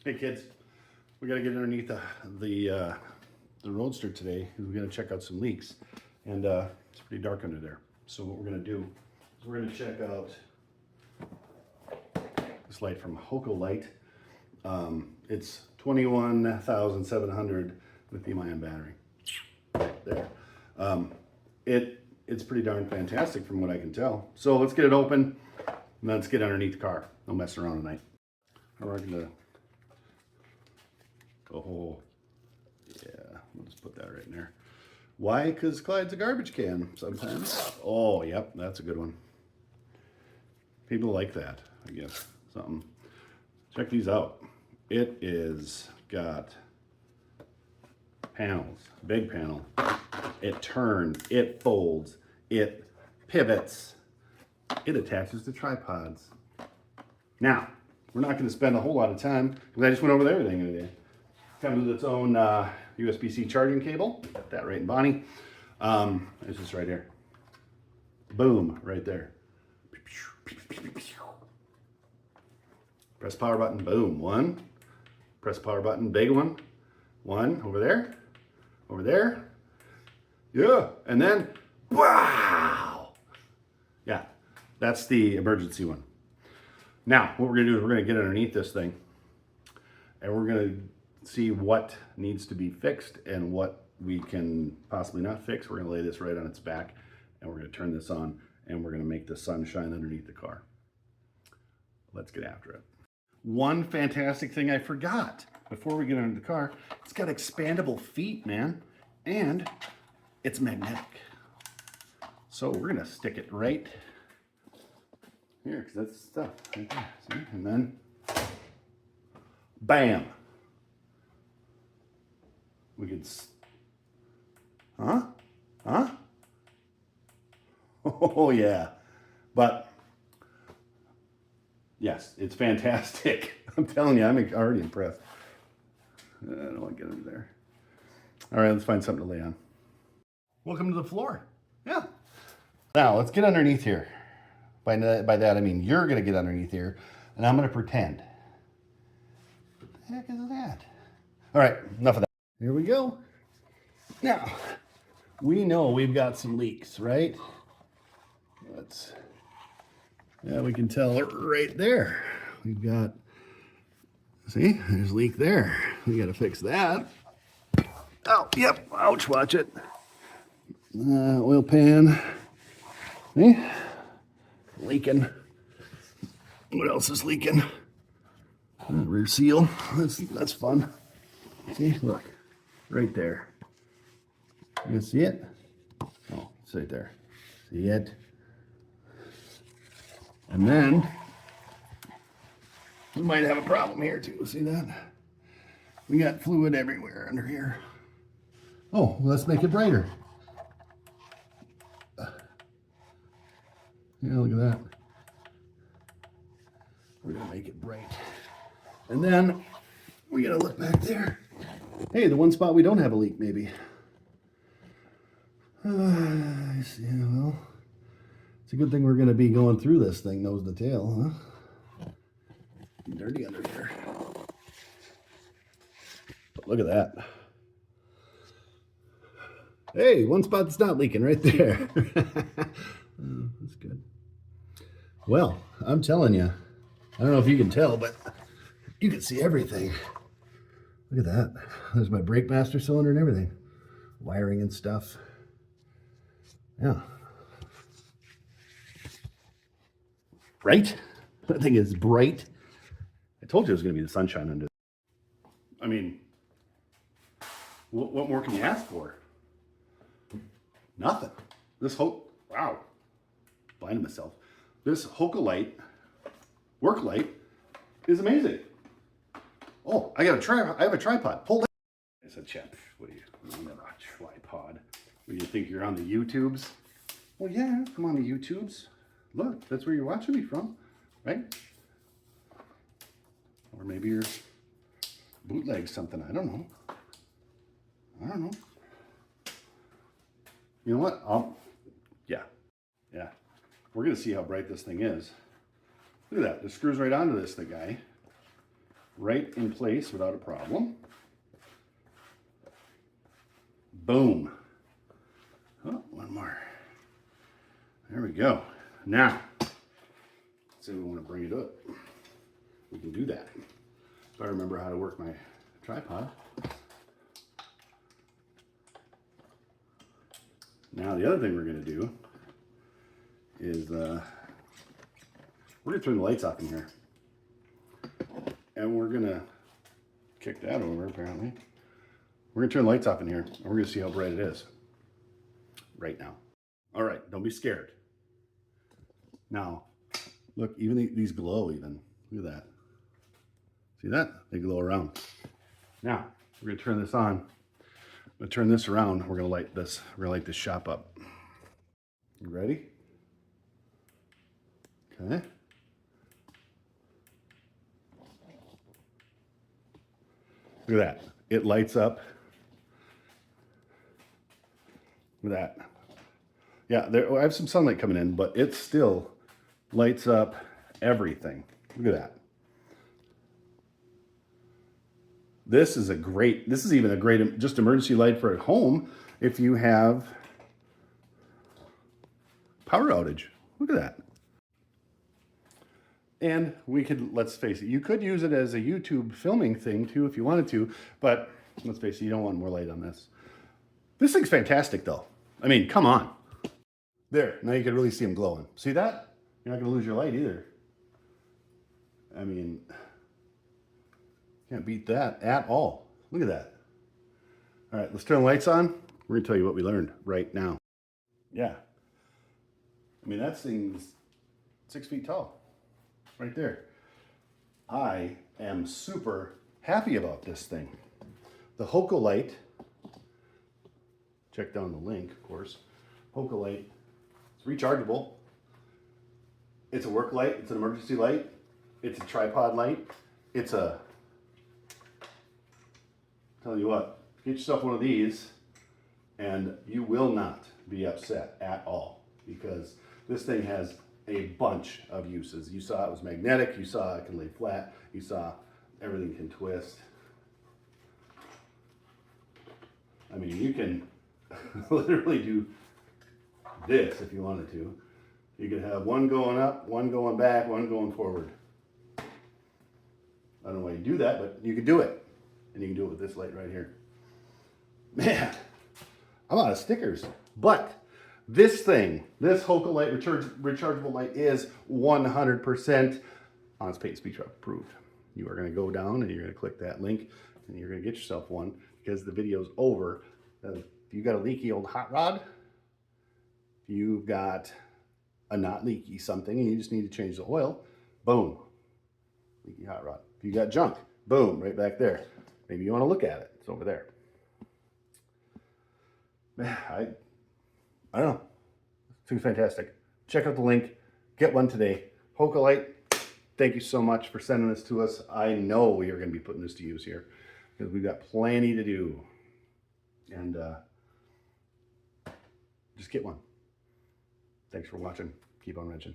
Hey kids, we got to get underneath the Roadster today. We're going to check out some leaks, and it's pretty dark under there. So what we're going to do is we're going to check out this light from Hokolight. It's 21,700 lithium-ion battery. Right there. It's pretty darn fantastic from what I can tell. So let's get it open, and let's get underneath the car. No messing around tonight. We're going to. Oh, yeah, we'll just put that right in there. Why? Because Clyde's a garbage can sometimes. Oh, yep, that's a good one. People like that, I guess, something. Check these out. It is got panels, big panel. It turns, it folds, it pivots, it attaches to tripods. Now, we're not going to spend a whole lot of time, because I just went over everything today. Comes with its own USB-C charging cable. Got that right in Bonnie. It's just right here. Boom, right there. Press power button, boom, one. Press power button, big one. One, over there. Over there. Yeah, and then, wow! Yeah, that's the emergency one. Now, what we're gonna do is we're gonna get underneath this thing, and we're gonna see what needs to be fixed and what we can possibly not fix. We're going to lay this right on its back, and we're going to turn this on, and we're going to make the sun shine underneath the car. Let's get after it. One fantastic thing I forgot before we get under the car, it's got expandable feet, man, and it's magnetic. So we're going to stick it right here, because that's stuff right there. See? And then, bam. We could, huh? Oh yeah, but yes, it's fantastic. I'm telling you, I'm already impressed. I don't want to get under there. All right, let's find something to lay on. Welcome to the floor. Yeah. Now let's get underneath here. By that I mean you're gonna get underneath here, and I'm gonna pretend. What the heck is that? All right, enough of that. Here we go. Now, we know we've got some leaks, right? Yeah, we can tell right there. We've got, see, there's a leak there. We got to fix that. Oh, yep, ouch, watch it. Oil pan. See? Leaking. What else is leaking? Rear seal. That's fun. See, look. Right there. You can see it? Oh, it's right there. See it? And then we might have a problem here too. See that? We got fluid everywhere under here. Oh, well, let's make it brighter. Yeah, look at that. We're gonna make it bright. And then we gotta look back there. Hey, the one spot we don't have a leak, maybe. I see. Well, it's a good thing we're going to be going through this thing, nose to tail, huh? Dirty under here. But look at that. Hey, one spot that's not leaking right there. Oh, that's good. Well, I'm telling you, I don't know if you can tell, but you can see everything. Look at that. There's my brake master cylinder and everything. Wiring and stuff. Yeah. Right? That thing is bright. I told you it was going to be the sunshine under. I mean, what more can you ask for? Nothing. This wow. Blinded myself. This Hokolight work light is amazing. Oh, I have a tripod. Pull that. I said, Chip, what do you have a tripod? What do you think, you're on the YouTubes? Well, yeah, I'm on the YouTubes. Look, that's where you're watching me from, right? Or maybe you're bootleg something. I don't know. You know what? Yeah. We're gonna see how bright this thing is. Look at that. It screws right onto this, the guy. right in place without a problem. Boom. Oh, one more. There we go. Now, let's see if we want to bring it up. We can do that. If I remember how to work my tripod. Now the other thing we're going to do is we're going to turn the lights off in here. And we're going to kick that over apparently. We're going to turn the lights off in here and we're going to see how bright it is right now. All right, don't be scared. Now, look, even these glow even. Look at that. See that? They glow around. Now, we're going to turn this on. I'm going to turn this around. We're going to light this. We're going to light this shop up. You ready? Okay. Look at that. It lights up. Look at that. Yeah, I have some sunlight coming in, but it still lights up everything. Look at that. This is even a great just emergency light for at home if you have power outage. Look at that. And we could, let's face it, you could use it as a YouTube filming thing too if you wanted to, but let's face it, you don't want more light on this. This thing's fantastic though. I mean, come on. There, now you can really see them glowing. See that? You're not gonna lose your light either. I mean, can't beat that at all. Look at that. All right, let's turn the lights on. We're gonna tell you what we learned right now. Yeah. I mean, that thing's 6 feet tall, right there. I am super happy about this thing. The Hokolight, check down the link, of course. Hokolight, it's rechargeable. It's a work light, it's an emergency light, it's a tripod light, it's a, tell you what, get yourself one of these and you will not be upset at all because this thing has a bunch of uses. You saw it was magnetic, you saw it can lay flat, you saw everything can twist. I mean, you can literally do this if you wanted to. You could have one going up, one going back, one going forward. I don't know why you do that, but you can do it. And you can do it with this light right here. Man, I'm out of stickers. But this thing, this Hokolight rechargeable light is 100% Honest Peyton Speed Shop approved. You are going to go down and you're going to click that link and you're going to get yourself one because the video's over. If you got a leaky old hot rod, if you've got a not leaky something and you just need to change the oil, boom, leaky hot rod. If you got junk, boom, right back there. Maybe you want to look at it. It's over there. Man, I don't know. It's fantastic. Check out the link. Get one today. Hokolight, thank you so much for sending this to us. I know we are going to be putting this to use here because we've got plenty to do. And just get one. Thanks for watching. Keep on wrenching.